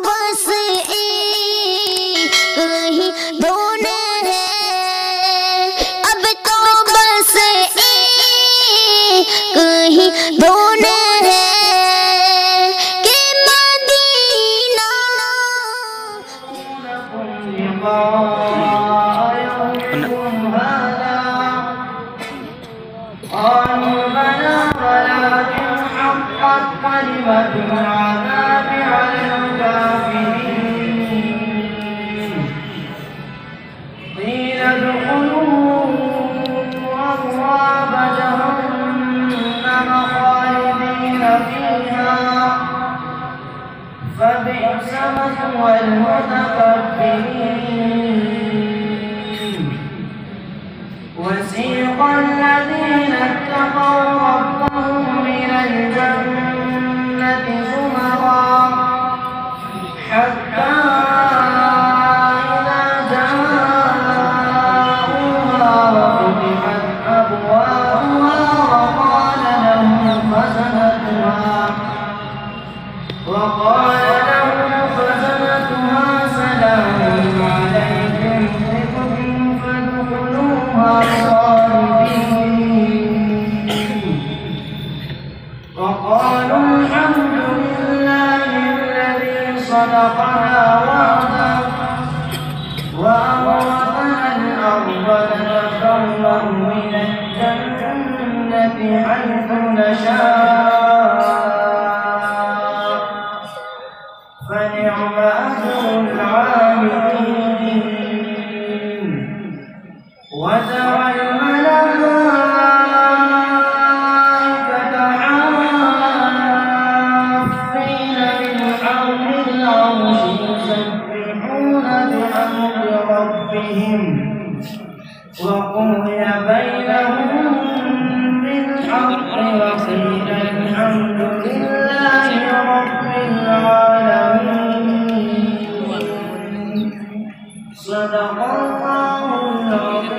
बस एक ही धुन है, अब तो बस एक ही धुन है कि मदीना। كلمة العذاب على الكافرين قيل ادخلوا أبواب جهنم خالدين فيها فبئس مثوى المتكبرين وسيق الذين اتقوا ربهم إلى الجنة زمرا حتى إذا جاءوها وفتحت أبوابها وقال لهم خزنتها سلام عليكم طبتم فادخلوها خالدين وقالوا الحمد لله الذي صدقنا وعده وأورثنا الأرض نتبوأ من الجنة حيث نشاء فنعم أجر العاملين وترى الملائكة حافين من حول العرش يسبحون بحمد ربهم وقضي بينهم بالحق وقيل الحمد لله رب العالمين صدق الله العظيم.